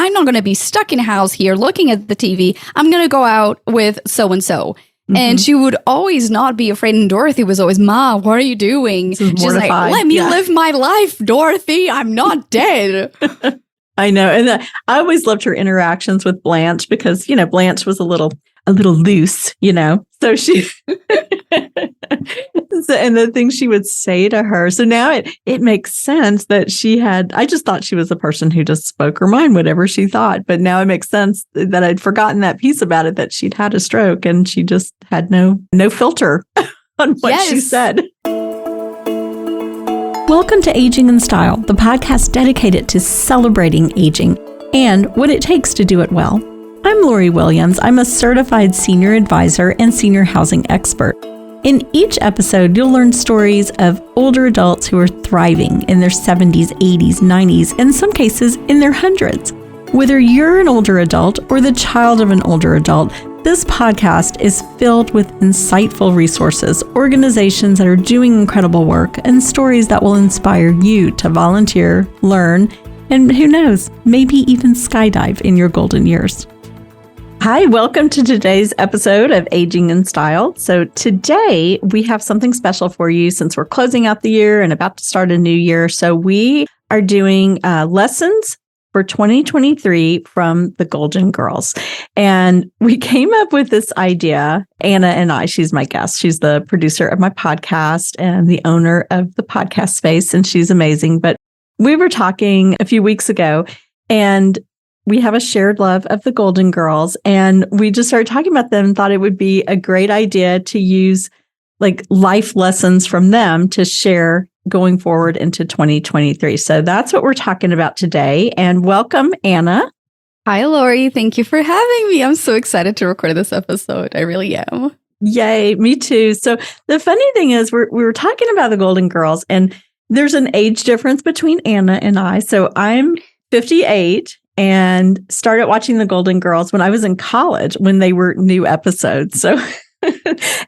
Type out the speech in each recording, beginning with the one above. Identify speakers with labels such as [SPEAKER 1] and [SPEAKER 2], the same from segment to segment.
[SPEAKER 1] I'm not going to be stuck in a house here looking at the TV. I'm going to go out with so-and-so. And she would always not be afraid. And Dorothy was always, Ma, what are you doing? She's like, let me live my life, Dorothy. I'm not dead.
[SPEAKER 2] I know. And I always loved her interactions with Blanche because, Blanche was a little loose, so she, and the things she would say to her. So now it makes sense that I just thought she was a person who just spoke her mind, whatever she thought. But now it makes sense that I'd forgotten that piece about it, that she'd had a stroke and she just had no filter on what she said.
[SPEAKER 3] Welcome to Aging in Style, the podcast dedicated to celebrating aging and what it takes to do it well. I'm Lori Williams. I'm a certified senior advisor and senior housing expert. In each episode, you'll learn stories of older adults who are thriving in their 70s, 80s, 90s, and in some cases in their hundreds. Whether you're an older adult or the child of an older adult, this podcast is filled with insightful resources, organizations that are doing incredible work, and stories that will inspire you to volunteer, learn, and who knows, maybe even skydive in your golden years.
[SPEAKER 2] Hi, welcome to today's episode of Aging in Style. So today we have something special for you since we're closing out the year and about to start a new year. So we are doing lessons for 2023 from the Golden Girls. And we came up with this idea, Anna and I, she's my guest. She's the producer of my podcast and the owner of the podcast space, and she's amazing. But we were talking a few weeks ago, and we have a shared love of the Golden Girls, and we just started talking about them and thought it would be a great idea to use like life lessons from them to share going forward into 2023. So that's what we're talking about today. And welcome, Anna.
[SPEAKER 1] Hi, Lori. Thank you for having me. I'm so excited to record this episode. I really am.
[SPEAKER 2] Yay, me too. So the funny thing is we were talking about the Golden Girls, and there's an age difference between Anna and I. So I'm 58 and started watching the Golden Girls when I was in college when they were new episodes. So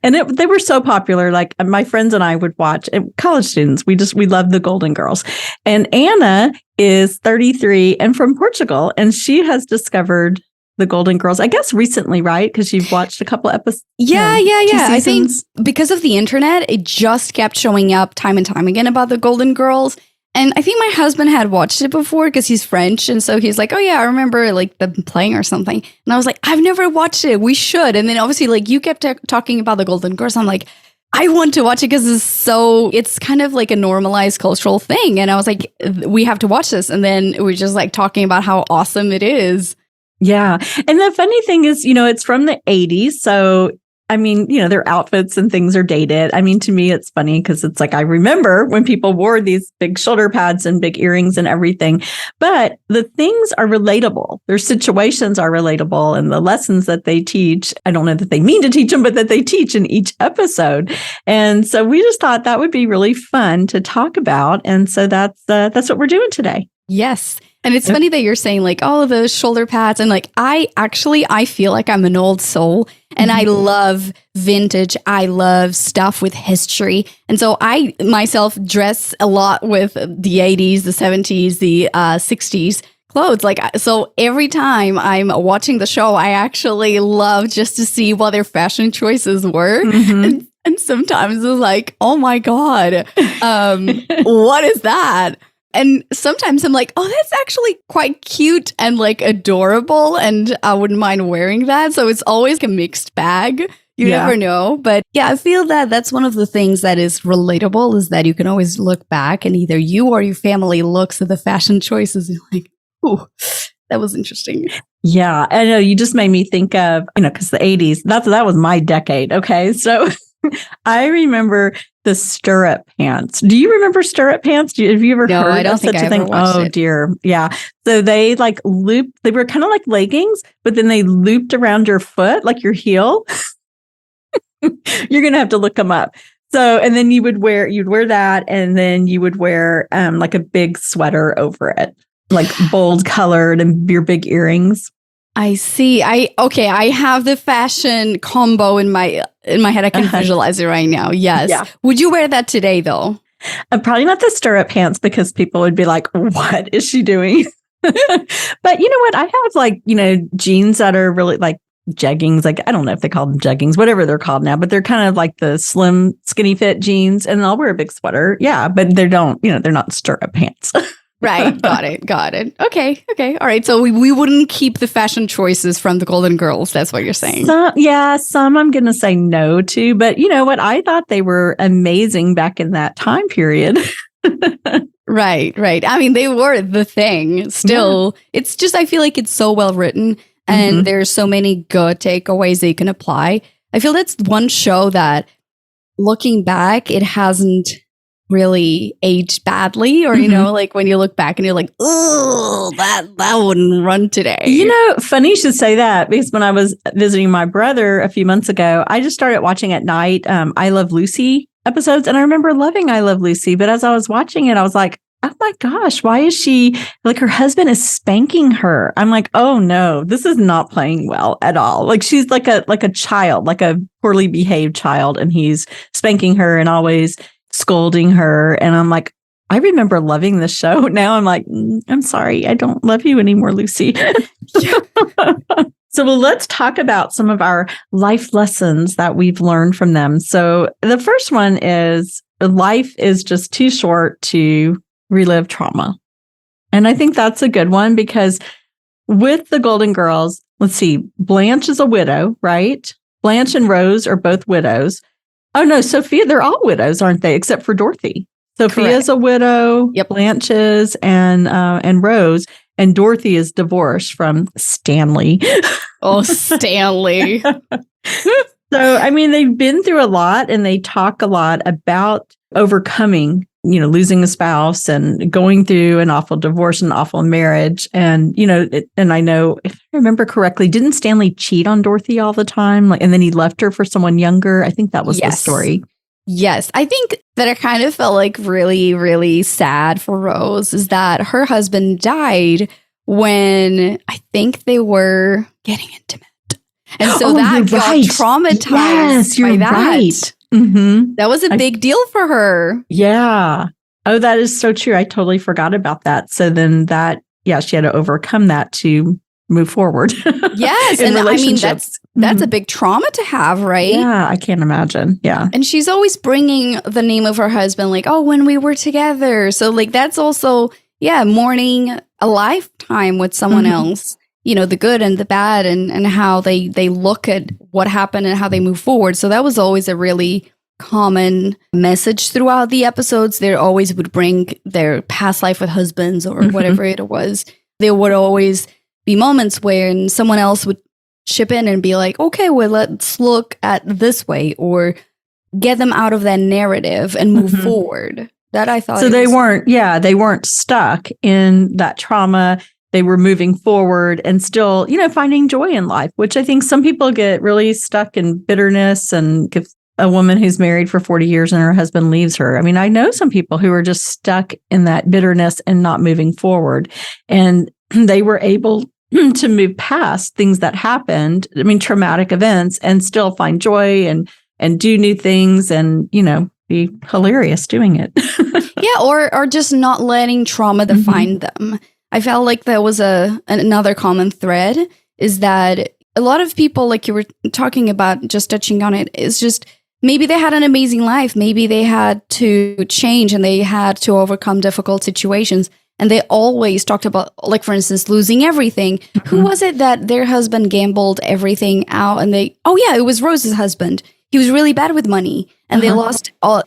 [SPEAKER 2] and they were so popular. Like my friends and I would watch, college students. We love the Golden Girls. And Anna is 33 and from Portugal, and she has discovered the Golden Girls, I guess recently, right? Because you've watched a couple episodes.
[SPEAKER 1] Yeah. I think because of the internet, it just kept showing up time and time again about the Golden Girls. And I think my husband had watched it before because he's French. And so he's like, oh, yeah, I remember like them playing or something. And I was like, I've never watched it. We should. And then obviously like you kept talking about the Golden Girls. I'm like, I want to watch it because it's kind of like a normalized cultural thing. And I was like, we have to watch this. And then we're just like talking about how awesome it is.
[SPEAKER 2] Yeah. And the funny thing is, it's from the 80s. So I mean, their outfits and things are dated. I mean, to me, it's funny because it's like I remember when people wore these big shoulder pads and big earrings and everything. But the things are relatable. Their situations are relatable. And the lessons that they teach, I don't know that they mean to teach them, but that they teach in each episode. And so we just thought that would be really fun to talk about. And so that's what we're doing today.
[SPEAKER 1] Yes. And it's funny that you're saying like all of those shoulder pads, and like I feel like I'm an old soul, and I love vintage. I love stuff with history. And so I myself dress a lot with the 80s, the 70s, the 60s clothes. Like, so every time I'm watching the show, I actually love just to see what their fashion choices were. And sometimes it's like, oh my God, what is that? And sometimes I'm like, oh, that's actually quite cute and like adorable, and I wouldn't mind wearing that. So it's always a mixed bag. You never know. But yeah, I feel that that's one of the things that is relatable, is that you can always look back and either you or your family looks at the fashion choices and like, ooh, that was interesting.
[SPEAKER 2] Yeah, I know. You just made me think of, because the 80s, that was my decade. Okay. So I remember the stirrup pants. Do you remember stirrup pants? Have you ever heard
[SPEAKER 1] I don't
[SPEAKER 2] of
[SPEAKER 1] think
[SPEAKER 2] such
[SPEAKER 1] I
[SPEAKER 2] a thing?
[SPEAKER 1] ever watched
[SPEAKER 2] Oh,
[SPEAKER 1] it.
[SPEAKER 2] dear. Yeah. So they like looped, they were kind of like leggings, but then they looped around your foot, like your heel. You're going to have to look them up. So, and then you'd wear that, and then you would wear like a big sweater over it, like bold colored, and your big earrings.
[SPEAKER 1] I see. I have the fashion combo in my head. I can visualize it right now. Yes. Yeah. Would you wear that today though?
[SPEAKER 2] Probably not the stirrup pants, because people would be like, what is she doing? But you know what? I have like, jeans that are really like jeggings. Like, I don't know if they call them jeggings, whatever they're called now, but they're kind of like the slim, skinny fit jeans. And I'll wear a big sweater. Yeah. But they're not stirrup pants.
[SPEAKER 1] Right. Got it. Okay. All right. So we wouldn't keep the fashion choices from the Golden Girls. That's what you're saying.
[SPEAKER 2] Some I'm going to say no to. But you know what? I thought they were amazing back in that time period.
[SPEAKER 1] Right. I mean, they were the thing. Still, it's just, I feel like it's so well written and there's so many good takeaways that you can apply. I feel that's one show that, looking back, it hasn't really aged badly, or like when you look back and you're like, oh, that wouldn't run today.
[SPEAKER 2] Funny you should say that, because when I was visiting my brother a few months ago, I just started watching at night I Love Lucy episodes, and I remember loving I Love Lucy, but as I was watching it, I was like, oh my gosh, why is she like, her husband is spanking her? I'm like, oh no, this is not playing well at all. Like, she's like a child, like a poorly behaved child, and he's spanking her and always scolding her. And I'm like, I remember loving this show. Now I'm like, I'm sorry, I don't love you anymore, Lucy. So let's talk about some of our life lessons that we've learned from them. So the first one is, life is just too short to relive trauma. And I think that's a good one, because with the Golden Girls, let's see, Blanche is a widow, right? Blanche and Rose are both widows. Oh no, Sophia, they're all widows, aren't they? Except for Dorothy. Sophia's a widow, Blanche is, and Rose, and Dorothy is divorced from Stanley.
[SPEAKER 1] Oh, Stanley.
[SPEAKER 2] So, I mean, they've been through a lot, and they talk a lot about overcoming, losing a spouse and going through an awful divorce and awful marriage. And, and I know, if I remember correctly, didn't Stanley cheat on Dorothy all the time? And then he left her for someone younger. I think that was the story.
[SPEAKER 1] Yes. I think that it kind of felt like really, really sad for Rose, is that her husband died when I think they were getting intimate. And so that got traumatized by that. Right. Mm-hmm. That was a big deal for her.
[SPEAKER 2] Yeah. Oh, that is so true. I totally forgot about that. So then she had to overcome that to move forward.
[SPEAKER 1] Yes. And I mean, that's a big trauma to have, right?
[SPEAKER 2] Yeah, I can't imagine. Yeah.
[SPEAKER 1] And she's always bringing the name of her husband, like, oh, when we were together. So like, that's also, mourning a lifetime with someone else, the good and the bad, and how they look at what happened and how they move forward. So that was always a really common message throughout the episodes. They always would bring their past life with husbands or whatever it was. There would always be moments where someone else would chip in and be like, okay, well, let's look at this way, or get them out of that narrative and move forward. That I thought.
[SPEAKER 2] So they weren't stuck in that trauma. They were moving forward and still, finding joy in life, which I think some people get really stuck in bitterness. And if a woman who's married for 40 years and her husband leaves her, I mean, I know some people who are just stuck in that bitterness and not moving forward. And they were able to move past things that happened, I mean, traumatic events, and still find joy and do new things and, be hilarious doing it.
[SPEAKER 1] Or just not letting trauma define them. I felt like that was another common thread, is that a lot of people, like you were talking about, just touching on it, is just maybe they had an amazing life. Maybe they had to change and they had to overcome difficult situations. And they always talked about, like, for instance, losing everything. Who was it that their husband gambled everything out? And it was Rose's husband. He was really bad with money, and he lost all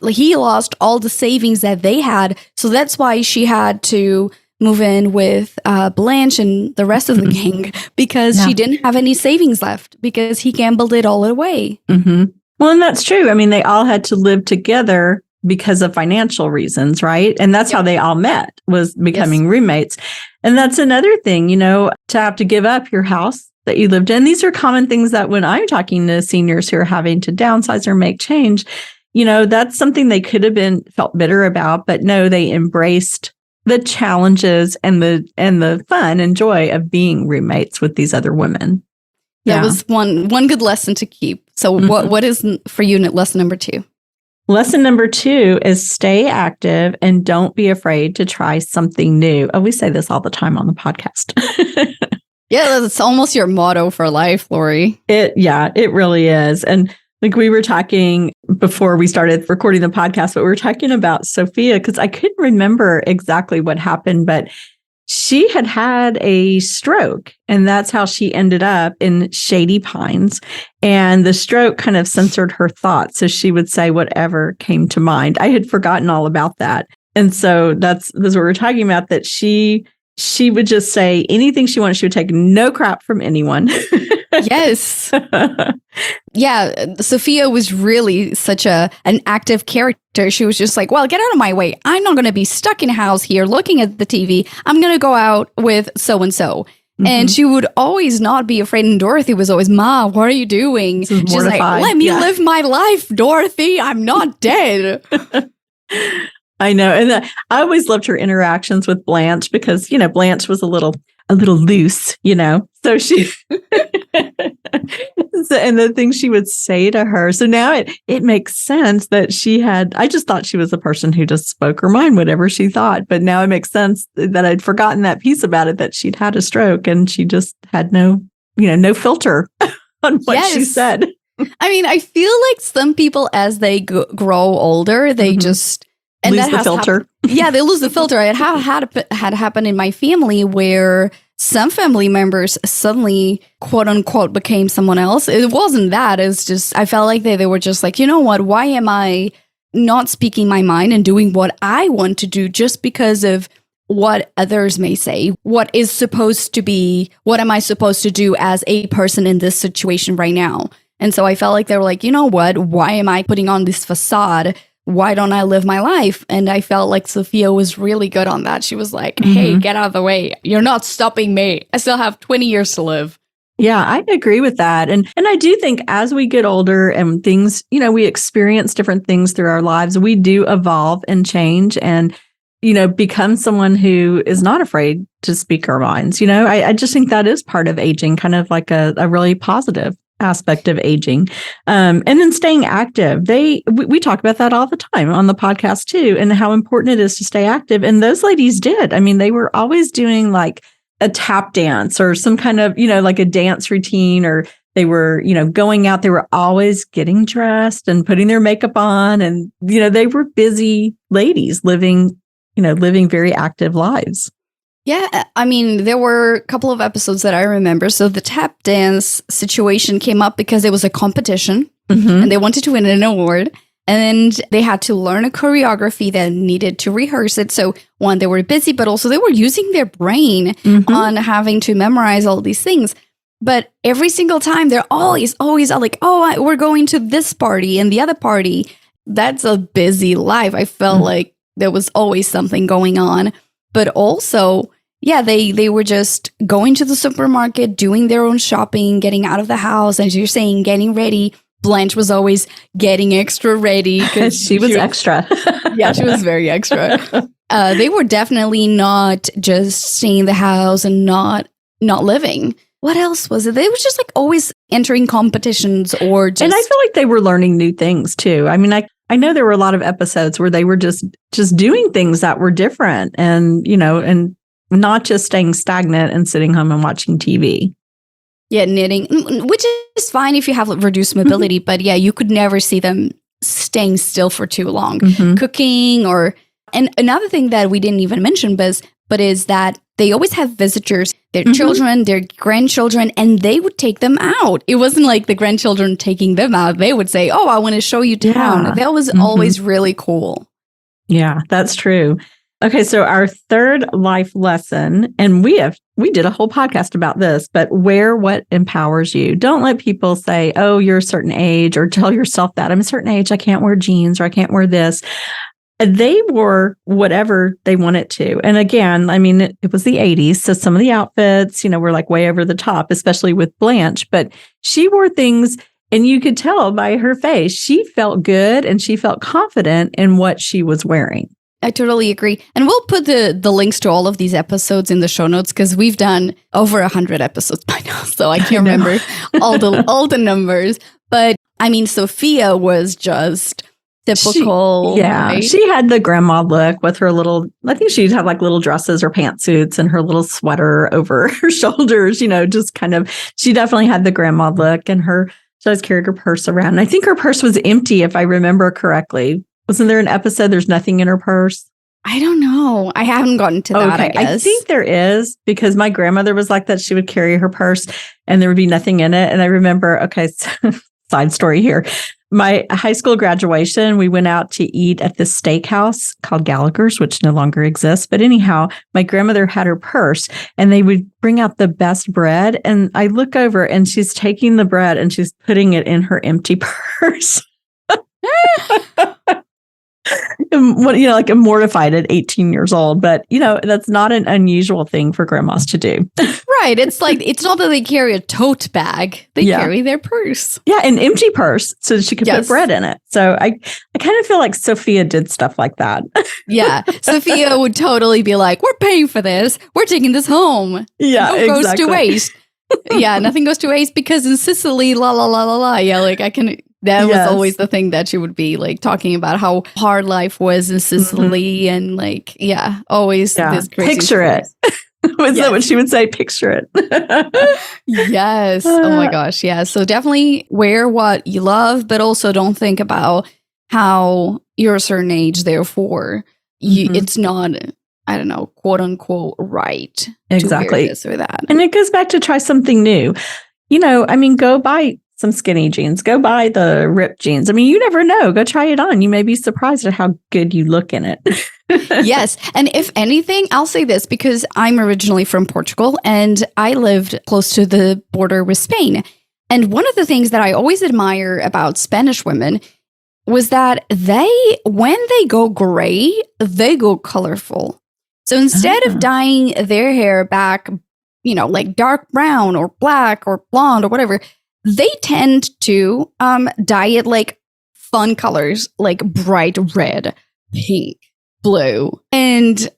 [SPEAKER 1] the savings that they had. So that's why she had to move in with Blanche and the rest of the gang, because she didn't have any savings left, because he gambled it all away.
[SPEAKER 2] Well, and that's true. I mean, they all had to live together because of financial reasons, right? And that's how they all met, was becoming roommates. And that's another thing, to have to give up your house that you lived in. These are common things that when I'm talking to seniors who are having to downsize or make change, that's something they could have felt bitter about, but no, they embraced the challenges and the fun and joy of being roommates with these other women.
[SPEAKER 1] That was one good lesson to keep. So what is for you lesson number 2?
[SPEAKER 2] Lesson number 2 is stay active and don't be afraid to try something new. Oh, we say this all the time on the podcast.
[SPEAKER 1] Yeah, that's almost your motto for life, Lori.
[SPEAKER 2] It really is. And like we were talking before we started recording the podcast, but we were talking about Sophia because I couldn't remember exactly what happened, but she had a stroke, and that's how she ended up in Shady Pines. And the stroke kind of censored her thoughts. So she would say whatever came to mind. I had forgotten all about that. And so that's what we're talking about, that she would just say anything she wanted. She would take no crap from anyone.
[SPEAKER 1] Yes. Yeah, Sophia was really such an active character. She was just like, well, get out of my way. I'm not going to be stuck in a house here looking at the TV. I'm going to go out with so-and-so. Mm-hmm. And she would always not be afraid. And Dorothy was always, Ma, what are you doing? She's like, let me live my life, Dorothy. I'm not dead.
[SPEAKER 2] I know. And I always loved her interactions with Blanche because, Blanche was a little loose, so she, and the things she would say to her. So now it makes sense that I just thought she was a person who just spoke her mind, whatever she thought. But now it makes sense that I'd forgotten that piece about it, that she'd had a stroke and she just had no filter on what she said.
[SPEAKER 1] I mean, I feel like some people, as they grow older, they just... And
[SPEAKER 2] lose the filter.
[SPEAKER 1] Yeah, they lose the filter. It had happened in my family where some family members suddenly, quote unquote, became someone else. It wasn't that. It's just, I felt like they were just like, you know what? Why am I not speaking my mind and doing what I want to do just because of what others may say? What am I supposed to do as a person in this situation right now? And so I felt like they were like, you know what? Why am I putting on this facade? Why don't I live my life? And I felt like Sophia was really good on that. She was like, hey, get out of the way. You're not stopping me. I still have 20 years to live.
[SPEAKER 2] Yeah, I agree with that. And I do think as we get older and things, we experience different things through our lives, we do evolve and change and, become someone who is not afraid to speak our minds. I just think that is part of aging, kind of like a really positive aspect of aging. And then staying active. We talk about that all the time on the podcast too, and how important it is to stay active. And those ladies did. I mean, they were always doing like a tap dance or some kind of, like a dance routine, or they were, going out. They were always getting dressed and putting their makeup on. And, they were busy ladies living very active lives.
[SPEAKER 1] Yeah, I mean, there were a couple of episodes that I remember. So the tap dance situation came up because it was a competition and they wanted to win an award. And they had to learn a choreography that needed to rehearse it. So one, they were busy, but also they were using their brain on having to memorize all these things. But every single time they're always like, we're going to this party and the other party. That's a busy life. I felt like there was always something going on. But also, yeah, they were just going to the supermarket, doing their own shopping, getting out of the house. As you're saying, getting ready. Blanche was always getting extra ready.
[SPEAKER 2] Because she was extra.
[SPEAKER 1] Yeah, she was very extra. They were definitely not just staying in the house and not living. What else was it? They were just like always entering competitions or just...
[SPEAKER 2] And I feel like they were learning new things too. I mean, I know there were a lot of episodes where they were just doing things that were different and, and not just staying stagnant and sitting home and watching TV.
[SPEAKER 1] Yeah, knitting, which is fine if you have reduced mobility. But yeah, you could never see them staying still for too long. Cooking and another thing that we didn't even mention, but is that they always have visitors, their children, their grandchildren, and they would take them out. It wasn't like the grandchildren taking them out. They would say, I want to show you town. Yeah. That was always really cool.
[SPEAKER 2] Yeah, that's true. Okay, so our third life lesson, and we did a whole podcast about this, but wear what empowers you. Don't let people say, you're a certain age, or tell yourself that I'm a certain age, I can't wear jeans, or I can't wear this. They wore whatever they wanted to. And again, I mean, it was the 80s. So some of the outfits, were like way over the top, especially with Blanche. But she wore things and you could tell by her face, she felt good and she felt confident in what she was wearing.
[SPEAKER 1] I totally agree. And we'll put the links to all of these episodes in the show notes because we've done over 100 episodes by now. So I can't remember all the numbers. But I mean, Sophia was just typical. Right?
[SPEAKER 2] She had the grandma look with her little, I think she'd have like little dresses or pantsuits and her little sweater over her shoulders, just kind of, she definitely had the grandma look, and she always carried her purse around. And I think her purse was empty, if I remember correctly. Wasn't there an episode there's nothing in her purse?
[SPEAKER 1] I don't know. I haven't gotten to that, I guess.
[SPEAKER 2] I think there is, because my grandmother was like that. She would carry her purse and there would be nothing in it. And I remember, side story here. My high school graduation, we went out to eat at this steakhouse called Gallagher's, which no longer exists. But anyhow, my grandmother had her purse and they would bring out the best bread. And I look over and she's taking the bread and she's putting it in her empty purse. Like I'm mortified at 18 years old, but that's not an unusual thing for grandmas to do.
[SPEAKER 1] Right. It's like, it's not that they carry a tote bag. They carry their purse.
[SPEAKER 2] Yeah. An empty purse so that she could put bread in it. So I kind of feel like Sophia did stuff like that.
[SPEAKER 1] Yeah. Sophia would totally be like, we're paying for this. We're taking this home.
[SPEAKER 2] Yeah.
[SPEAKER 1] No goes to waste. Yeah. Nothing goes to waste because in Sicily, la, la, la, la, la. Yeah. Like that was always the thing that she would be like talking about how hard life was in Sicily and like, always this crazy
[SPEAKER 2] picture it. Was that what she would say? Picture it.
[SPEAKER 1] Yes. Oh my gosh. Yeah. So definitely wear what you love, but also don't think about how you're a certain age, therefore it's not, I don't know, quote unquote, right.
[SPEAKER 2] Exactly.
[SPEAKER 1] To wear this or that.
[SPEAKER 2] And it goes back to try something new. Go buy some skinny jeans, go buy the ripped jeans. I mean, you never know. Go try it on. You may be surprised at how good you look in it.
[SPEAKER 1] Yes. And if anything, I'll say this because I'm originally from Portugal and I lived close to the border with Spain. And one of the things that I always admire about Spanish women was that when they go gray, they go colorful. So instead of dyeing their hair back, like dark brown or black or blonde or whatever, they tend to dye it like fun colors, like bright red, pink, blue. And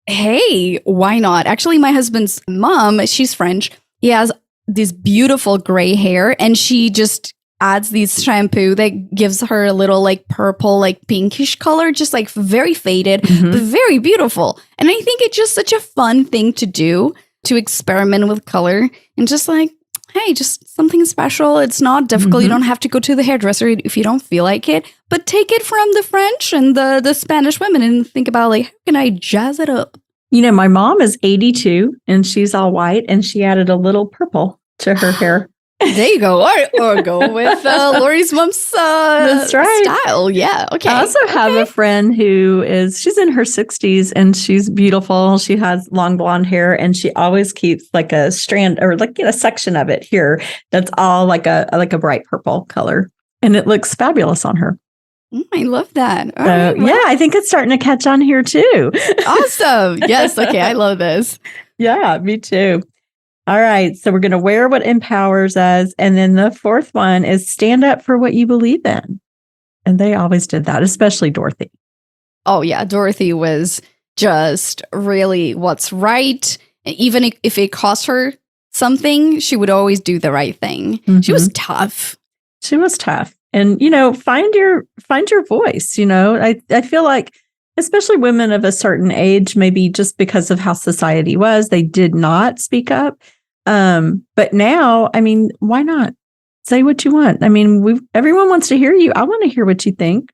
[SPEAKER 1] hey, why not? Actually, my husband's mom, she's French. He has this beautiful gray hair and she just adds this shampoo that gives her a little like purple, like pinkish color, just like very faded, but very beautiful. And I think it's just such a fun thing to do, to experiment with color and just like, hey, just something special. It's not difficult. You don't have to go to the hairdresser if you don't feel like it. But take it from the French and the Spanish women and think about like, how can I jazz it up?
[SPEAKER 2] My mom is 82 and she's all white and she added a little purple to her hair.
[SPEAKER 1] There you go. Or go with Lori's mom's
[SPEAKER 2] That's right.
[SPEAKER 1] style. Yeah. Okay.
[SPEAKER 2] I also have a friend she's in her 60s and she's beautiful. She has long blonde hair and she always keeps like a strand or like a section of it here that's all like a bright purple color. And it looks fabulous on her.
[SPEAKER 1] I love that.
[SPEAKER 2] Yeah, I think it's starting to catch on here too.
[SPEAKER 1] Awesome. Yes. Okay. I love this.
[SPEAKER 2] Yeah, me too. All right. So we're going to wear what empowers us. And then the fourth one is stand up for what you believe in. And they always did that, especially Dorothy.
[SPEAKER 1] Oh, yeah. Dorothy was just really what's right. And even if it cost her something, she would always do the right thing. She was tough.
[SPEAKER 2] She was tough. And, find your voice. I feel like especially women of a certain age, maybe just because of how society was, they did not speak up. But now, I mean, why not? Say what you want. I mean, everyone wants to hear you. I want to hear what you think.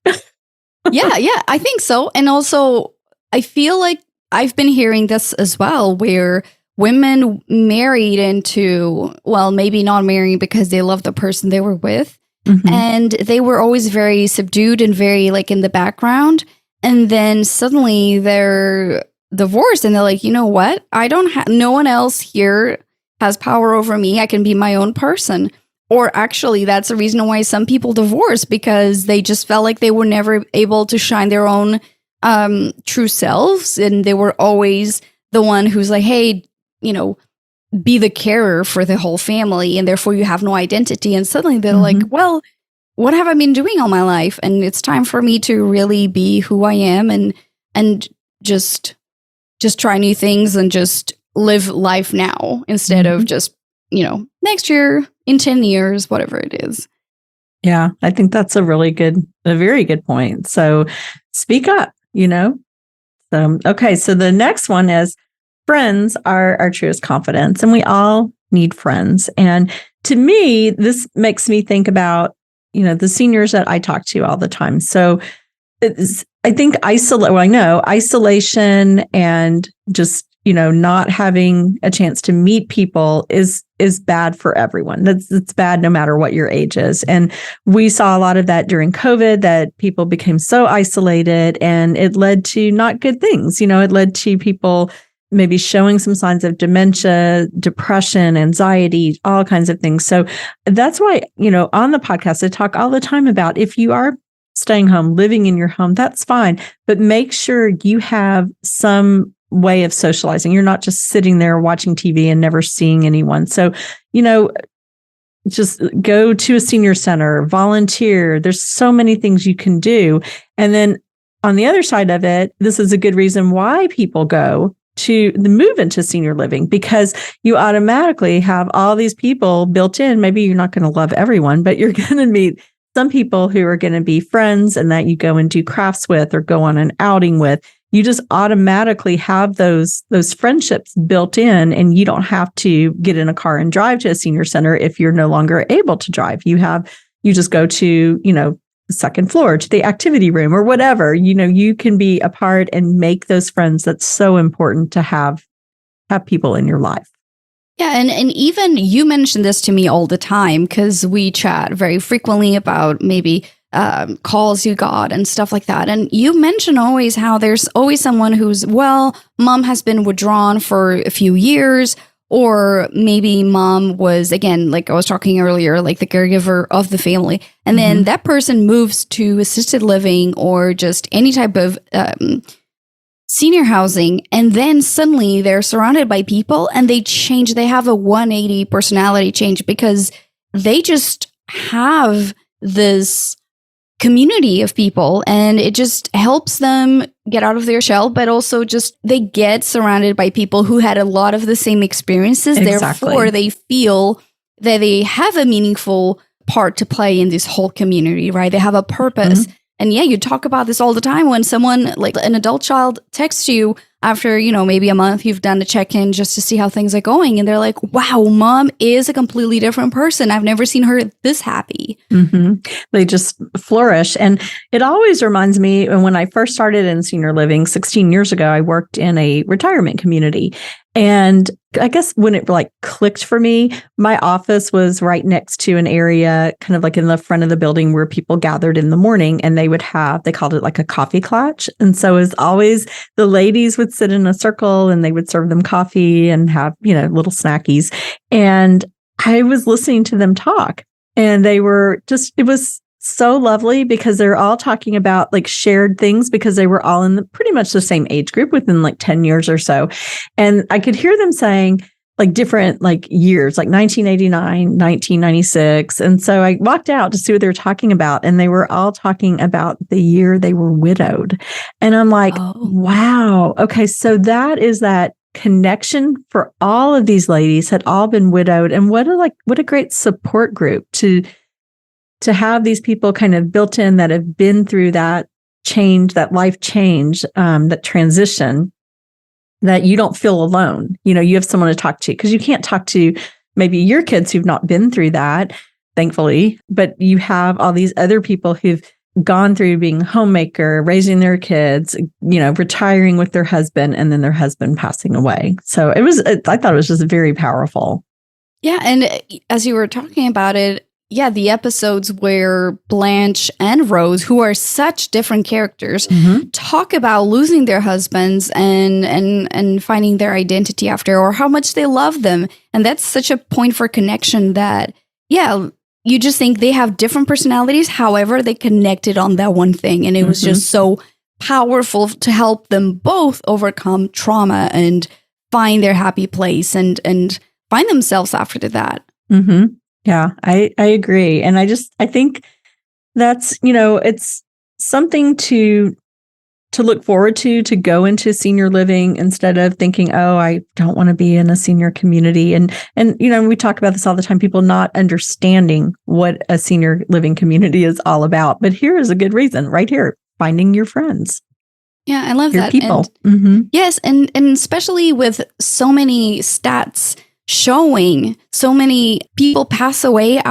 [SPEAKER 1] Yeah, I think so. And also, I feel like I've been hearing this as well, where women married into, well, maybe not marrying because they love the person they were with. And they were always very subdued and very like in the background. And then suddenly they're divorced and they're like, you know what? I don't have, no one else here has power over me. I can be my own person. Or actually, that's the reason why some people divorce, because they just felt like they were never able to shine their own true selves. And they were always the one who's like, hey, be the carer for the whole family. And therefore you have no identity. And suddenly they're like, well, what have I been doing all my life? And it's time for me to really be who I am and just try new things and just live life now instead of just, next year, in 10 years, whatever it is.
[SPEAKER 2] Yeah, I think that's a very good point. So speak up, okay. So the next one is friends are our truest confidence, and we all need friends. And to me, this makes me think about, the seniors that I talk to all the time. So I think isolation and just, not having a chance to meet people is bad for everyone. It's bad no matter what your age is. And we saw a lot of that during COVID, that people became so isolated, and it led to not good things. It led to people maybe showing some signs of dementia, depression, anxiety, all kinds of things. So that's why, on the podcast, I talk all the time about, if you are staying home, living in your home, that's fine. But make sure you have some way of socializing. You're not just sitting there watching TV and never seeing anyone. So, just go to a senior center, volunteer. There's so many things you can do. And then on the other side of it, this is a good reason why people go to move into senior living, because you automatically have all these people built in. Maybe you're not going to love everyone, but you're going to meet some people who are going to be friends and that you go and do crafts with or go on an outing with. You just automatically have those friendships built in, and you don't have to get in a car and drive to a senior center if you're no longer able to drive. You just go to, the second floor, to the activity room or whatever. You can be a part and make those friends. That's so important to have people in your life.
[SPEAKER 1] Yeah, and even you mention this to me all the time, because we chat very frequently about maybe calls you got and stuff like that. And you mention always how there's always someone who's, mom has been withdrawn for a few years, or maybe mom was, again, like I was talking earlier, like the caregiver of the family. And then that person moves to assisted living or just any type of senior housing. And then suddenly they're surrounded by people and they have a 180 personality change, because they just have this community of people, and it just helps them get out of their shell, but also just they get surrounded by people who had a lot of the same experiences.
[SPEAKER 2] Exactly.
[SPEAKER 1] Therefore, they feel that they have a meaningful part to play in this whole community, right? They have a purpose. And yeah, you talk about this all the time when someone, like an adult child, texts you after, maybe a month, you've done a check-in just to see how things are going. And they're like, wow, mom is a completely different person. I've never seen her this happy.
[SPEAKER 2] They just flourish. And it always reminds me, when I first started in senior living 16 years ago, I worked in a retirement community. And I guess when it clicked for me, my office was right next to an area kind of like in the front of the building where people gathered in the morning, and they called it like a coffee clutch. And so it was always the ladies would sit in a circle and they would serve them coffee and have, little snackies. And I was listening to them talk, and it was so lovely, because they're all talking about shared things, because they were all in pretty much the same age group within 10 years or so. And I could hear them saying different years, 1989, 1996. And so I walked out to see what they were talking about, and they were all talking about the year they were widowed. And I'm like, wow. Okay. So that is that connection for all of these ladies had all been widowed. And what a great support group to have these people kind of built in that have been through that change, that life change, that transition, that you don't feel alone. You have someone to talk to, because you can't talk to maybe your kids who've not been through that, thankfully, but you have all these other people who've gone through being a homemaker, raising their kids, retiring with their husband, and then their husband passing away. So I thought it was just very powerful.
[SPEAKER 1] Yeah. And as you were talking about it, yeah, the episodes where Blanche and Rose, who are such different characters, talk about losing their husbands and finding their identity after, or how much they love them. And that's such a point for connection that, yeah, you just think they have different personalities. However, they connected on that one thing. And it was just so powerful to help them both overcome trauma and find their happy place and find themselves after that.
[SPEAKER 2] Yeah, I agree. And I think that's, it's something to to look forward to go into senior living instead of thinking, oh, I don't want to be in a senior community. And we talk about this all the time, people not understanding what a senior living community is all about. But here is a good reason right here, finding your friends.
[SPEAKER 1] Yeah, I love
[SPEAKER 2] your
[SPEAKER 1] that.
[SPEAKER 2] People.
[SPEAKER 1] And, yes. And especially with so many stats showing so many people pass away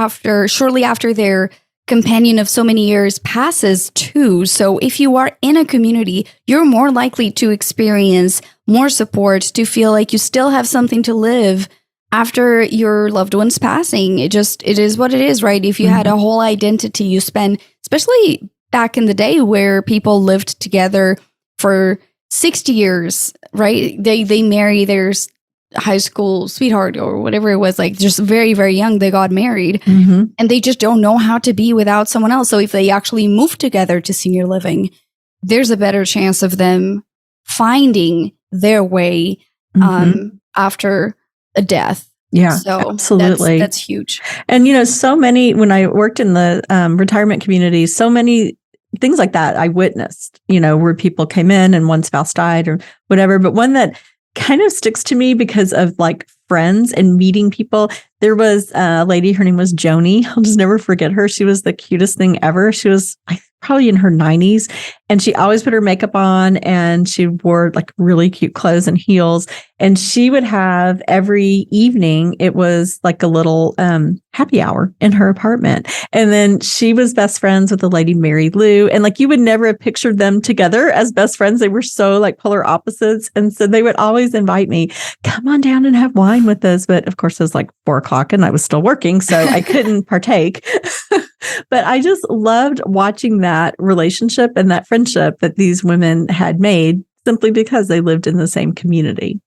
[SPEAKER 1] shortly after their companion of so many years passes too. So if you are in a community, you're more likely to experience more support, to feel like you still have something to live after your loved one's passing. It is what it is, right? If you had a whole identity you spend, especially back in the day where people lived together for 60 years, right? They marry their high school sweetheart or whatever it was, like just very, very young, they got married and they just don't know how to be without someone else. So if they actually move together to senior living, there's a better chance of them finding their way after a death.
[SPEAKER 2] Yeah,
[SPEAKER 1] so
[SPEAKER 2] absolutely.
[SPEAKER 1] That's huge.
[SPEAKER 2] And, so many, when I worked in the retirement community, so many things like that I witnessed, where people came in and one spouse died or whatever. But one that kind of sticks to me because of like friends and meeting people. There was a lady, her name was Joni. I'll just never forget her. She was the cutest thing ever. She was probably in her 90s and she always put her makeup on and she wore like really cute clothes and heels. And she would have every evening, it was like a little happy hour in her apartment. And then she was best friends with the lady Mary Lou. And like you would never have pictured them together as best friends. They were so like polar opposites. And so they would always invite me, come on down and have wine with us. But of course, it was like 4:00 and I was still working, so I couldn't partake. But I just loved watching that relationship and that friendship that these women had made simply because they lived in the same community.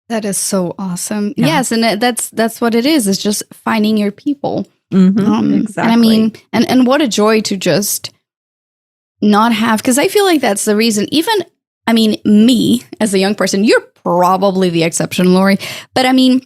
[SPEAKER 1] That is so awesome.
[SPEAKER 2] Yeah.
[SPEAKER 1] Yes, and that's what it is. It's just finding your people.
[SPEAKER 2] Exactly.
[SPEAKER 1] And I mean, and what a joy to just not have, because I feel like that's the reason. Me as a young person, you're probably the exception, Lori. But I mean,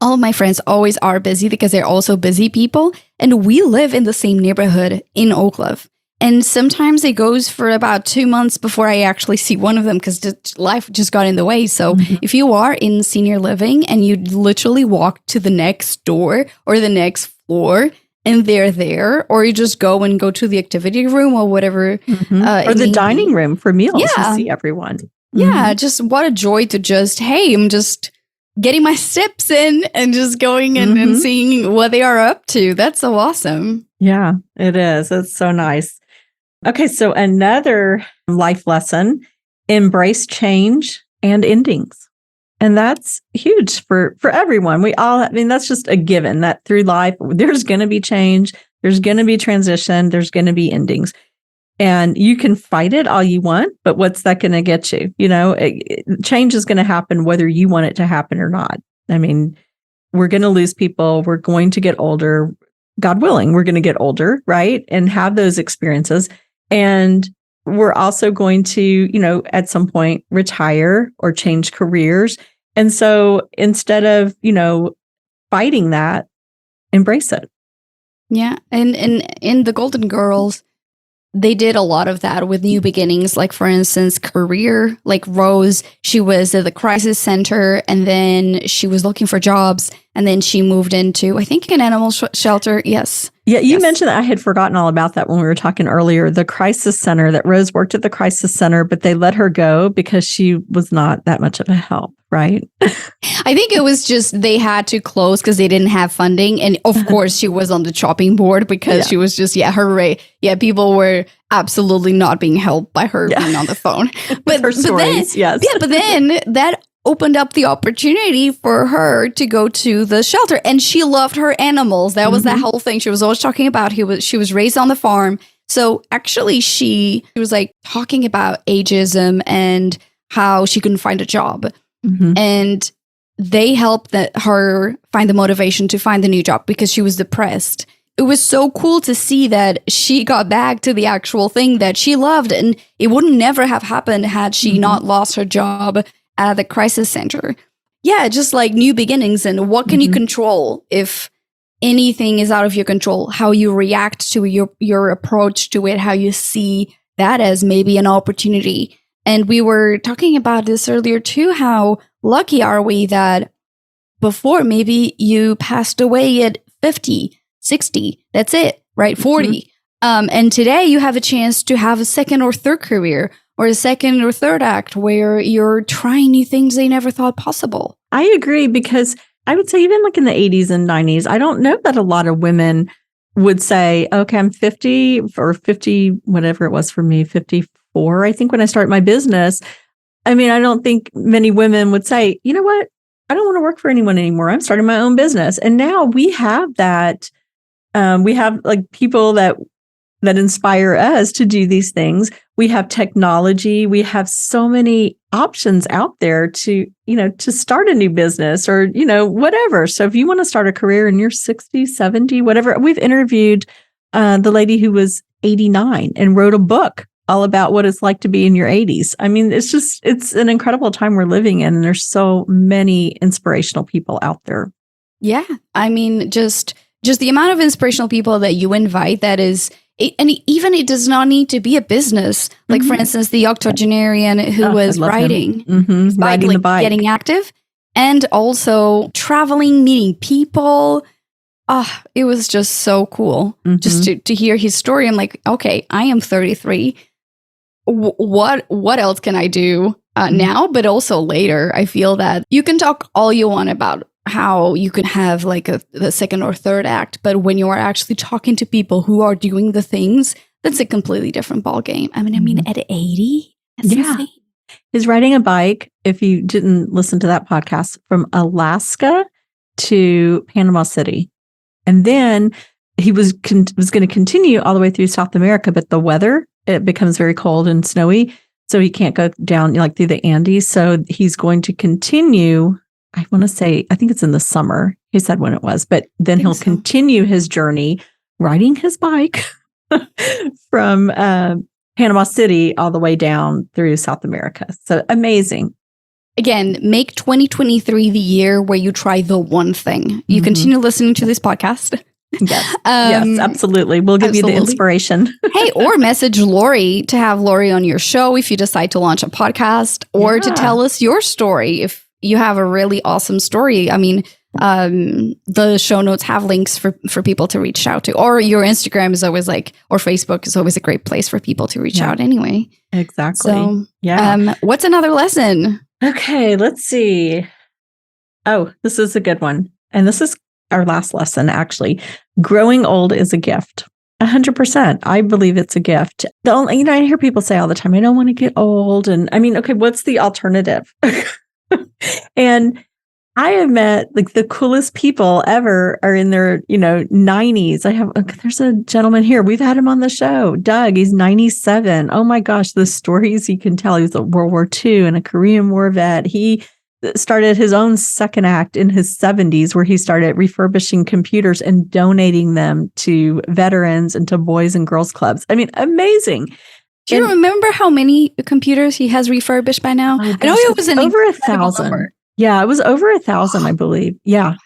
[SPEAKER 1] all of my friends always are busy because they're also busy people. And we live in the same neighborhood in Oak Cliff. And sometimes it goes for about 2 months before I actually see one of them because life just got in the way. So if you are in senior living and you literally walk to the next door or the next floor and they're there, or you just go to the activity room or whatever.
[SPEAKER 2] Or the dining room for meals to see everyone.
[SPEAKER 1] Yeah, just what a joy to just, hey, I'm just getting my steps in and just going and seeing what they are up to. That's so awesome.
[SPEAKER 2] Yeah, it is. It's so nice. Okay, so another life lesson, embrace change and endings. And that's huge for everyone. That's just a given that through life, there's going to be change, there's going to be transition, there's going to be endings. And you can fight it all you want, but what's that going to get you? Change is going to happen whether you want it to happen or not. I mean, we're going to lose people. We're going to get older. God willing, we're going to get older, right? And have those experiences. And we're also going to, at some point retire or change careers. And so instead of, fighting that, embrace it.
[SPEAKER 1] Yeah. And in the Golden Girls, they did a lot of that with new beginnings. Like, for instance, career, like Rose, she was at the crisis center and then she was looking for jobs. And then she moved into, I think, an animal shelter. Yes.
[SPEAKER 2] Yeah, you mentioned that. I had forgotten all about that when we were talking earlier. The crisis center, that Rose worked at the crisis center, but they let her go because she was not that much of a help, right?
[SPEAKER 1] I think it was just they had to close because they didn't have funding. And of course, she was on the chopping board because she was just, people were absolutely not being helped by her being on the phone. But,
[SPEAKER 2] her stories,
[SPEAKER 1] but then that opened up the opportunity for her to go to the shelter, and she loved her animals. That was that whole thing she was always talking about. She was raised on the farm, so actually she was like talking about ageism and how she couldn't find a job, and they helped her find the motivation to find the new job because she was depressed. It was so cool to see that she got back to the actual thing that she loved, and it would never have happened had she not lost her job at the crisis center. Yeah, just like new beginnings. And what can you control if anything is out of your control? How you react to your approach to it, how you see that as maybe an opportunity. And we were talking about this earlier too, how lucky are we that before maybe you passed away at 50, 60, that's it, right? 40. And today you have a chance to have a second or third career or a second or third act where you're trying new things they never thought possible.
[SPEAKER 2] I agree, because I would say even like in the 80s and 90s, I don't know that a lot of women would say, okay, I'm 50 or 50, whatever it was for me, 54, I think, when I started my business. I mean, I don't think many women would say, you know what? I don't want to work for anyone anymore. I'm starting my own business. And now we have that. We have like people that inspire us to do these things. We have technology. We have so many options out there to start a new business or, whatever. So if you want to start a career and you're 60, 70, whatever, we've interviewed the lady who was 89 and wrote a book all about what it's like to be in your 80s. I mean, it's an incredible time we're living in. And there's so many inspirational people out there.
[SPEAKER 1] Yeah. I mean, just the amount of inspirational people that you invite, that is, and even it does not need to be a business. Like, for instance, the octogenarian who was riding
[SPEAKER 2] riding the bike,
[SPEAKER 1] getting active, and also traveling, meeting people. It was just so cool just to hear his story. I'm like, okay, I am 33. What else can I do now? But also later, I feel that you can talk all you want about how you can have like the second or third act, but when you are actually talking to people who are doing the things, that's a completely different ballgame. I mean, at 80, that's insane.
[SPEAKER 2] He's riding a bike, if you didn't listen to that podcast, from Alaska to Panama City. And then he was going to continue all the way through South America, but the weather, it becomes very cold and snowy. So he can't go down like through the Andes. So he's going to continue, I want to say, I think it's in the summer. He said when it was, but then he'll continue his journey riding his bike from Panama City all the way down through South America. So amazing.
[SPEAKER 1] Again, make 2023 the year where you try the one thing. You continue listening to this podcast.
[SPEAKER 2] Yes, yes, absolutely. We'll give you the inspiration.
[SPEAKER 1] Hey, or message Lori to have Lori on your show if you decide to launch a podcast, or to tell us your story if you have a really awesome story. I mean, the show notes have links for people to reach out to, or your Instagram is always or Facebook is always a great place for people to reach out anyway.
[SPEAKER 2] Exactly.
[SPEAKER 1] So, what's another lesson?
[SPEAKER 2] Okay, let's see. Oh, this is a good one. And this is our last lesson, actually. Growing old is a gift. 100%. I believe it's a gift. I hear people say all the time, I don't want to get old. And I mean, okay, what's the alternative? And I have met the coolest people ever are in their, 90s. There's a gentleman here. We've had him on the show. Doug, he's 97. Oh my gosh, the stories he can tell. He was a World War II and a Korean War vet. He started his own second act in his 70s where he started refurbishing computers and donating them to veterans and to boys and girls clubs. I mean, amazing.
[SPEAKER 1] Do you remember how many computers he has refurbished by now?
[SPEAKER 2] I
[SPEAKER 1] know it was
[SPEAKER 2] over 1,000. Yeah, it was over 1,000, I believe. Yeah.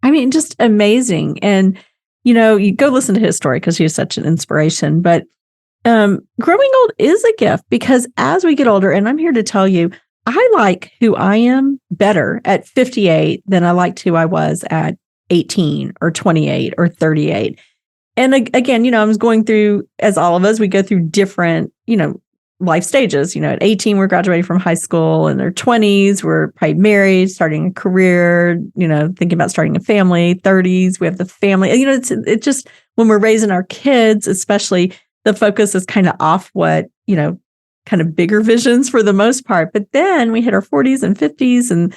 [SPEAKER 2] I mean, just amazing. And, you go listen to his story because he's such an inspiration. But growing old is a gift because as we get older, and I'm here to tell you, I like who I am better at 58 than I liked who I was at 18 or 28 or 38. And again, I was going through, as all of us, we go through different, life stages. At 18, we're graduating from high school. In their 20s, we're probably married, starting a career, thinking about starting a family. 30s, we have the family. It's just when we're raising our kids, especially, the focus is kind of off what, kind of bigger visions for the most part. But then we hit our 40s and 50s and,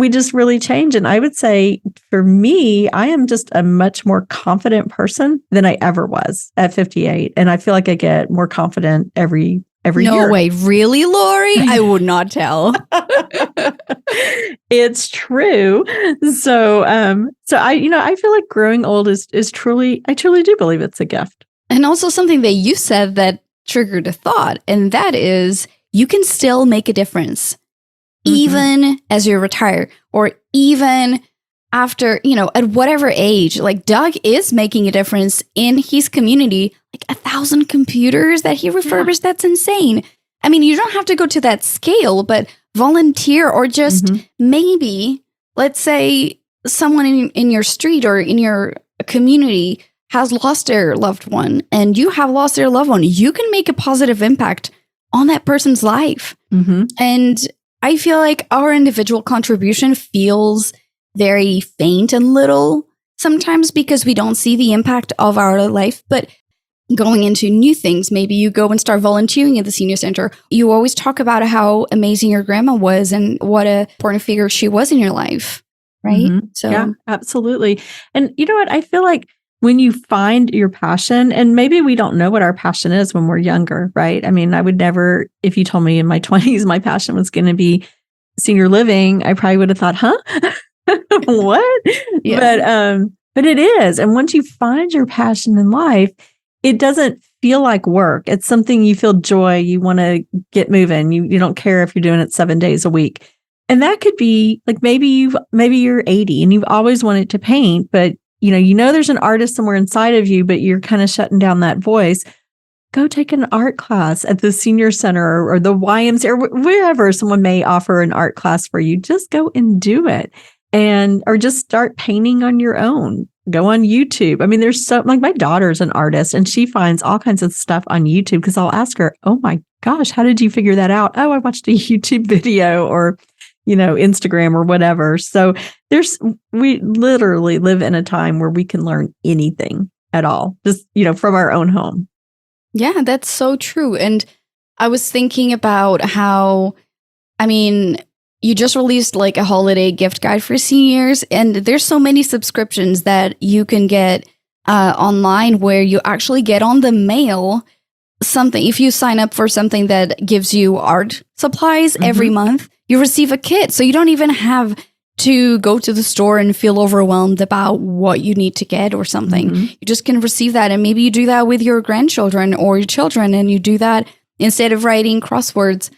[SPEAKER 2] we just really change. And I would say for me, I am just a much more confident person than I ever was at 58. And I feel like I get more confident every year.
[SPEAKER 1] No way. Really, Lori? I would not tell.
[SPEAKER 2] It's true. So I feel like growing old is truly, I truly do believe it's a gift.
[SPEAKER 1] And also something that you said that triggered a thought, and that is you can still make a difference even as you retire, or even after, at whatever age, like Doug is making a difference in his community, like 1,000 computers that he refurbished. That's insane. I mean, you don't have to go to that scale, but volunteer or just maybe, let's say someone in your street or in your community has lost their loved one and you have lost their loved one. You can make a positive impact on that person's life. And I feel like our individual contribution feels very faint and little sometimes because we don't see the impact of our life. But going into new things, maybe you go and start volunteering at the senior center. You always talk about how amazing your grandma was and what a important figure she was in your life, right? So
[SPEAKER 2] yeah, absolutely. And you know what? I feel like when you find your passion, and maybe we don't know what our passion is when we're younger, right? I mean, I would never, if you told me in my 20s my passion was going to be senior living, I probably would have thought, huh? What? Yeah. But it is. And once you find your passion in life, it doesn't feel like work. It's something you feel joy. You want to get moving. You don't care if you're doing it 7 days a week. And that could be like maybe you're 80 and you've always wanted to paint, but you know there's an artist somewhere inside of you, but you're kind of shutting down that voice. Go take an art class at the senior center or the YMCA or wherever someone may offer an art class for you. Just go and do it. Or just start painting on your own. Go on YouTube. I mean, there's like my daughter's an artist and she finds all kinds of stuff on YouTube because I'll ask her, oh my gosh, how did you figure that out? Oh, I watched a YouTube video or, Instagram or whatever. So we literally live in a time where we can learn anything at all, just, from our own home.
[SPEAKER 1] Yeah, that's so true. And I was thinking about how, you just released like a holiday gift guide for seniors, and there's so many subscriptions that you can get online where you actually get on the mail something. If you sign up for something that gives you art supplies every month, you receive a kit. So you don't even have to go to the store and feel overwhelmed about what you need to get or something. You just can receive that. And maybe you do that with your grandchildren or your children, and you do that instead of writing crosswords.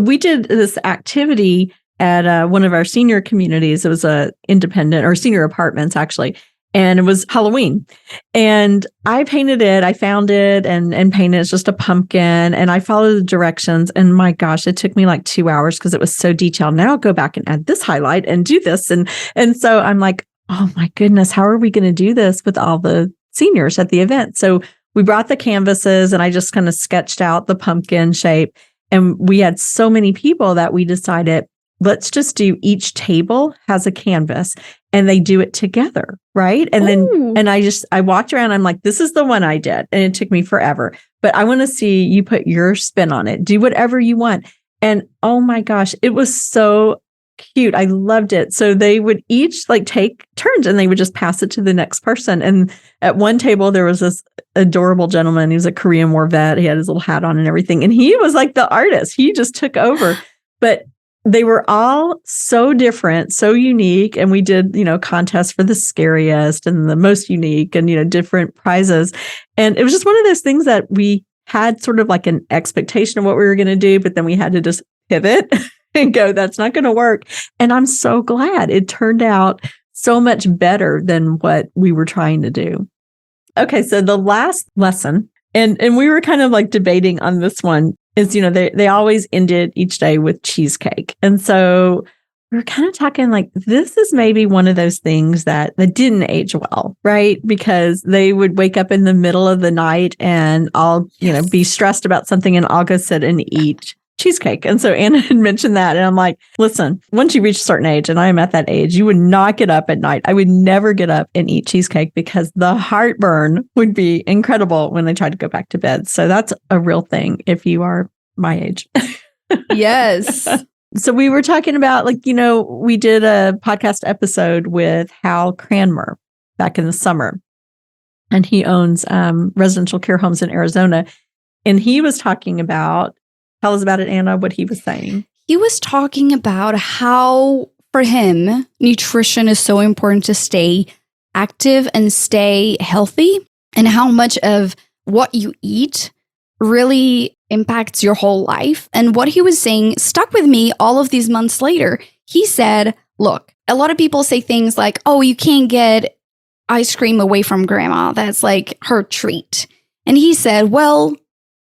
[SPEAKER 2] We did this activity at one of our senior communities. It was a independent or senior apartments, actually. And it was Halloween. And I painted it. I found it and painted it. It's just a pumpkin. And I followed the directions. And my gosh, it took me like 2 hours because it was so detailed. Now I'll go back and add this highlight and do this. And so I'm like, oh my goodness, how are we going to do this with all the seniors at the event? So we brought the canvases and I just kind of sketched out the pumpkin shape. And we had so many people that we decided, let's just do each table has a canvas and they do it together. Right. And then I walked around. I'm like, this is the one I did. And it took me forever, but I want to see you put your spin on it. Do whatever you want. And oh my gosh, it was so cute. I loved it. So they would each like take turns and they would just pass it to the next person. And at one table, there was this adorable gentleman. He was a Korean War vet. He had his little hat on and everything. And he was like the artist. He just took over. But they were all so different, so unique. And we did, contests for the scariest and the most unique and, different prizes. And it was just one of those things that we had sort of like an expectation of what we were going to do, but then we had to just pivot and go, that's not going to work. And I'm so glad it turned out so much better than what we were trying to do. Okay, so the last lesson, and we were kind of like debating on this one, is, they always ended each day with cheesecake. And so we were kind of talking like, this is maybe one of those things that didn't age well, right? Because they would wake up in the middle of the night and I'll, be stressed about something and I'll go sit and eat cheesecake. And so Anna had mentioned that. And I'm like, listen, once you reach a certain age, and I am at that age, you would not get up at night. I would never get up and eat cheesecake because the heartburn would be incredible when I tried to go back to bed. So that's a real thing if you are my age.
[SPEAKER 1] Yes.
[SPEAKER 2] So we were talking about we did a podcast episode with Hal Cranmer back in the summer. And he owns residential care homes in Arizona. And he was talking about, tell us about it, Anna, what he was saying.
[SPEAKER 1] He was talking about how, for him, nutrition is so important to stay active and stay healthy, and how much of what you eat really impacts your whole life. And what he was saying stuck with me all of these months later. He said, look, a lot of people say things like, oh, you can't get ice cream away from grandma. That's like her treat. And he said, well,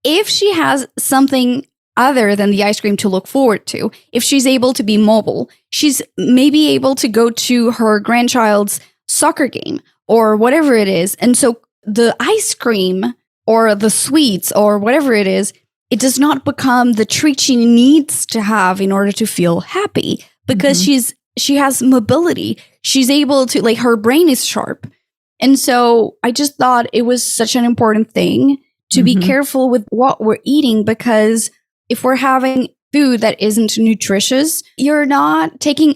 [SPEAKER 1] if she has something other than the ice cream to look forward to, if she's able to be mobile, she's maybe able to go to her grandchild's soccer game or whatever it is. And so the ice cream or the sweets or whatever it is, it does not become the treat she needs to have in order to feel happy because she has mobility. She's able to, like, her brain is sharp. And so I just thought it was such an important thing to be careful with what we're eating, because if we're having food that isn't nutritious, you're not taking,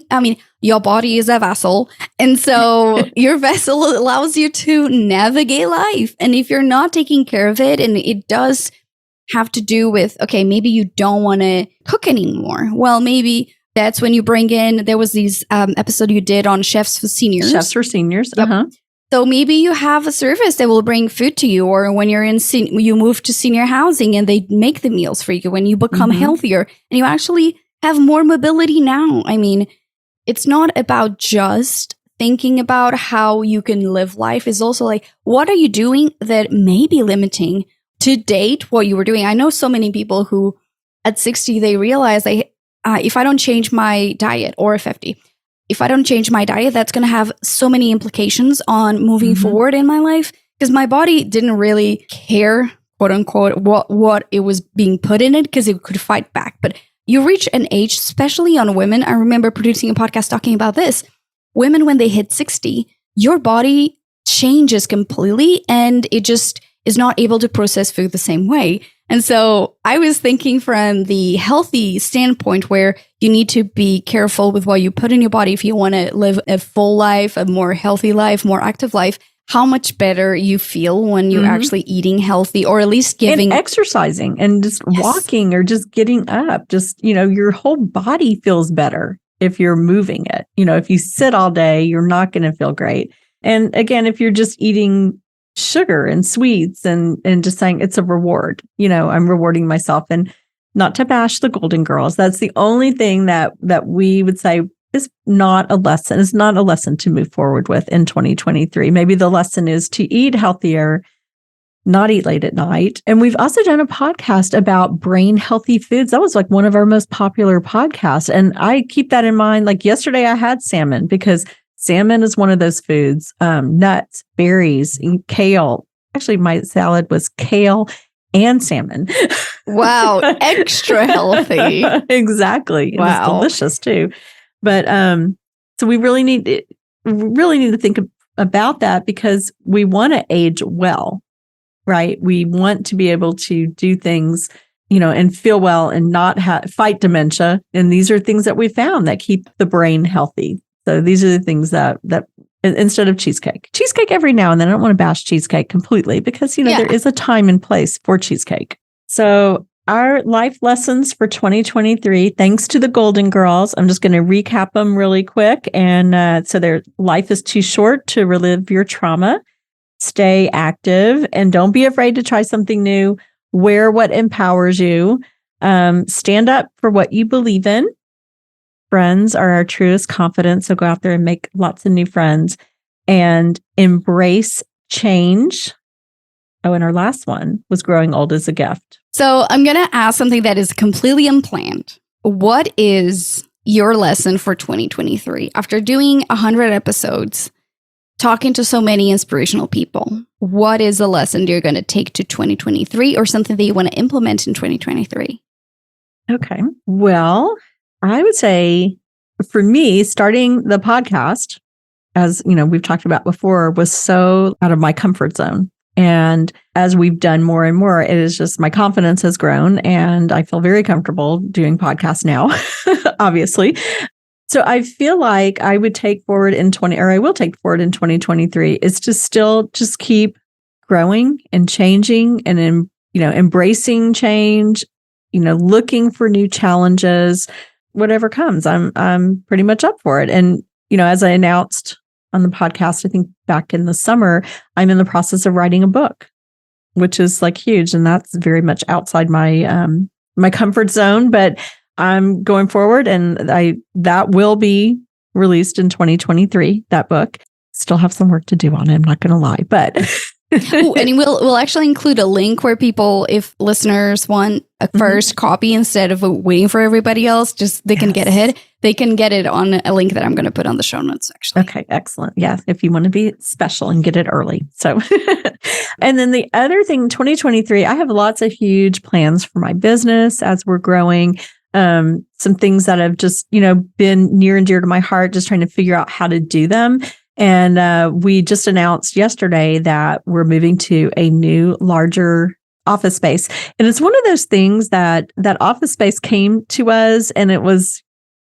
[SPEAKER 1] your body is a vessel. And so your vessel allows you to navigate life. And if you're not taking care of it, and it does have to do with, okay, maybe you don't want to cook anymore. Well, maybe that's when you bring in, there was these episode you did on Chefs for Seniors.
[SPEAKER 2] Chefs for Seniors.
[SPEAKER 1] Yep. So maybe you have a service that will bring food to you, or when you're you move to senior housing and they make the meals for you, when you become healthier and you actually have more mobility now. I mean, it's not about just thinking about how you can live life. It's also like, what are you doing that may be limiting to date what you were doing? I know so many people who at 60, they realize if I don't change my diet, or at 50, if I don't change my diet, that's going to have so many implications on moving forward in my life, because my body didn't really care, quote unquote, what it was being put in it, because it could fight back. But you reach an age, especially on women. I remember producing a podcast talking about this. Women, when they hit 60, your body changes completely and it just is not able to process food the same way. And so I was thinking from the healthy standpoint, where you need to be careful with what you put in your body if you want to live a full life, a more healthy life, more active life, how much better you feel when you're actually eating healthy, or at least giving.
[SPEAKER 2] And exercising and just walking or just getting up. Just, your whole body feels better if you're moving it. If you sit all day, you're not going to feel great. And again, if you're just eating sugar and sweets and just saying it's a reward, I'm rewarding myself, and not to bash the Golden Girls. That's the only thing that we would say is not a lesson. It's not a lesson to move forward with in 2023. Maybe the lesson is to eat healthier, not eat late at night. And we've also done a podcast about brain healthy foods. That was like one of our most popular podcasts. And I keep that in mind. Like yesterday I had salmon, because salmon is one of those foods, nuts, berries, and kale. Actually, my salad was kale and salmon.
[SPEAKER 1] Wow. Extra healthy.
[SPEAKER 2] Exactly. Wow. It's delicious too. But so we really need to think about that, because we want to age well, right? We want to be able to do things, and feel well and not fight dementia. And these are things that we found that keep the brain healthy. So these are the things that instead of cheesecake every now and then. I don't want to bash cheesecake completely, because, there is a time and place for cheesecake. So our life lessons for 2023, thanks to the Golden Girls, I'm just going to recap them really quick. And so their life is too short to relive your trauma. Stay active and don't be afraid to try something new. Wear what empowers you. Stand up for what you believe in. Friends are our truest confidence. So go out there and make lots of new friends and embrace change. Oh, and our last one was growing old is a gift.
[SPEAKER 1] So I'm going to ask something that is completely unplanned. What is your lesson for 2023? After doing 100 episodes, talking to so many inspirational people, what is a lesson you're going to take to 2023, or something that you want to implement in 2023?
[SPEAKER 2] Okay. Well, I would say for me, starting the podcast, as we've talked about before, was so out of my comfort zone. And as we've done more and more, it is just my confidence has grown, and I feel very comfortable doing podcasts now, obviously. So I feel like I would take forward in 2023 is to still just keep growing and changing and, embracing change, looking for new challenges. Whatever comes, I'm pretty much up for it. And, as I announced on the podcast, I think back in the summer, I'm in the process of writing a book, which is like huge. And that's very much outside my, my comfort zone, but I'm going forward, and that will be released in 2023, that book. Still have some work to do on it, I'm not going to lie, but
[SPEAKER 1] Ooh, and we'll actually include a link where people, if listeners want a first copy instead of waiting for everybody else, just they can get ahead. They can get it on a link that I'm going to put on the show notes, actually.
[SPEAKER 2] Okay, excellent. Yeah, if you want to be special and get it early. So, and then the other thing, 2023, I have lots of huge plans for my business as we're growing. Some things that have just, been near and dear to my heart, just trying to figure out how to do them. And we just announced yesterday that we're moving to a new, larger office space. And it's one of those things that office space came to us, and it was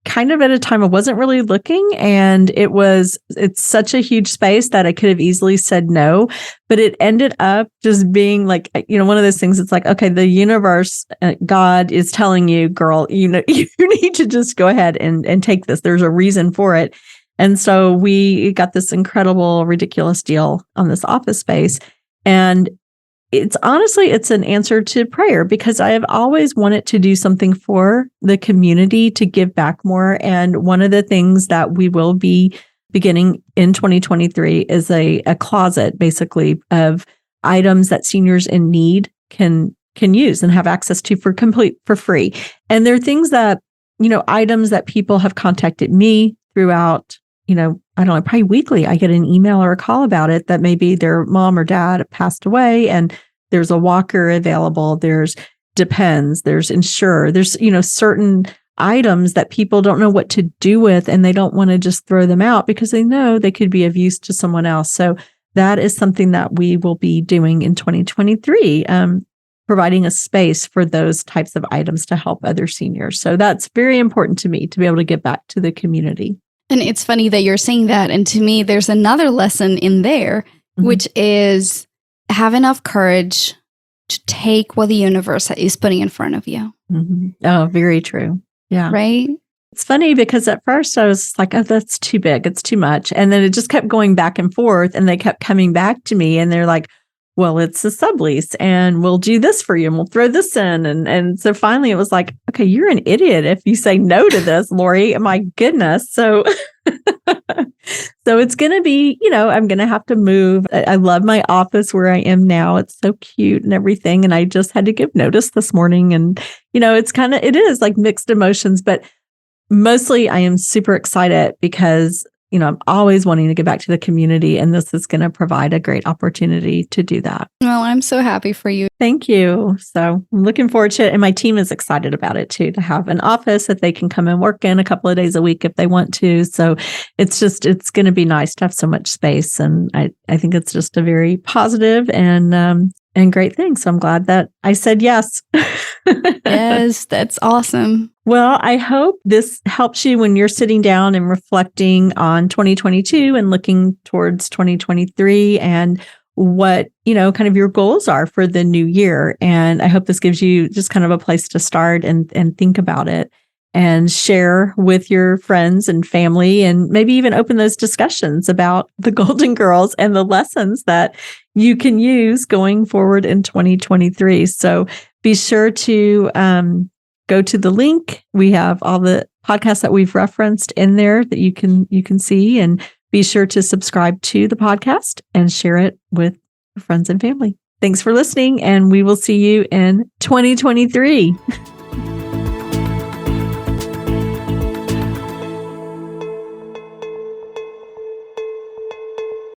[SPEAKER 2] kind of at a time I wasn't really looking. And it's such a huge space that I could have easily said no, but it ended up just being like, one of those things. It's like, okay, the universe, God is telling you, girl, you need to just go ahead and take this. There's a reason for it. And so we got this incredible, ridiculous deal on this office space. And it's an answer to prayer, because I have always wanted to do something for the community to give back more. And one of the things that we will be beginning in 2023 is a closet, basically, of items that seniors in need can use and have access to for free. And they're things that, items that people have contacted me throughout, I don't know, probably weekly, I get an email or a call about it, that maybe their mom or dad passed away and there's a walker available. There's Depends, there's Insure, there's, certain items that people don't know what to do with, and they don't want to just throw them out because they know they could be of use to someone else. So that is something that we will be doing in 2023, providing a space for those types of items to help other seniors. So that's very important to me, to be able to give back to the community.
[SPEAKER 1] And it's funny that you're saying that. And to me, there's another lesson in there, which is have enough courage to take what the universe is putting in front of you.
[SPEAKER 2] Oh, very true. Yeah.
[SPEAKER 1] Right?
[SPEAKER 2] It's funny because at first I was like, oh, that's too big. It's too much. And then it just kept going back and forth, and they kept coming back to me, and they're like, well, it's a sublease and we'll do this for you and we'll throw this in. And so finally it was like, okay, you're an idiot if you say no to this, Lori. My goodness. So, so it's going to be, I'm going to have to move. I love my office where I am now. It's so cute and everything. And I just had to give notice this morning, and, it is like mixed emotions, but mostly I am super excited because I'm always wanting to give back to the community, and this is going to provide a great opportunity to do that.
[SPEAKER 1] Well, I'm so happy for you.
[SPEAKER 2] Thank you. So I'm looking forward to it. And my team is excited about it too, to have an office that they can come and work in a couple of days a week if they want to. So it's going to be nice to have so much space. And I think it's just a very positive and great thing. So I'm glad that I said yes.
[SPEAKER 1] Yes, that's awesome.
[SPEAKER 2] Well, I hope this helps you when you're sitting down and reflecting on 2022 and looking towards 2023 and what, kind of your goals are for the new year. And I hope this gives you just kind of a place to start and think about it and share with your friends and family, and maybe even open those discussions about the Golden Girls and the lessons that you can use going forward in 2023. So be sure to go to the link. We have all the podcasts that we've referenced in there that you can see, and be sure to subscribe to the podcast and share it with your friends and family. Thanks for listening, and we will see you in 2023.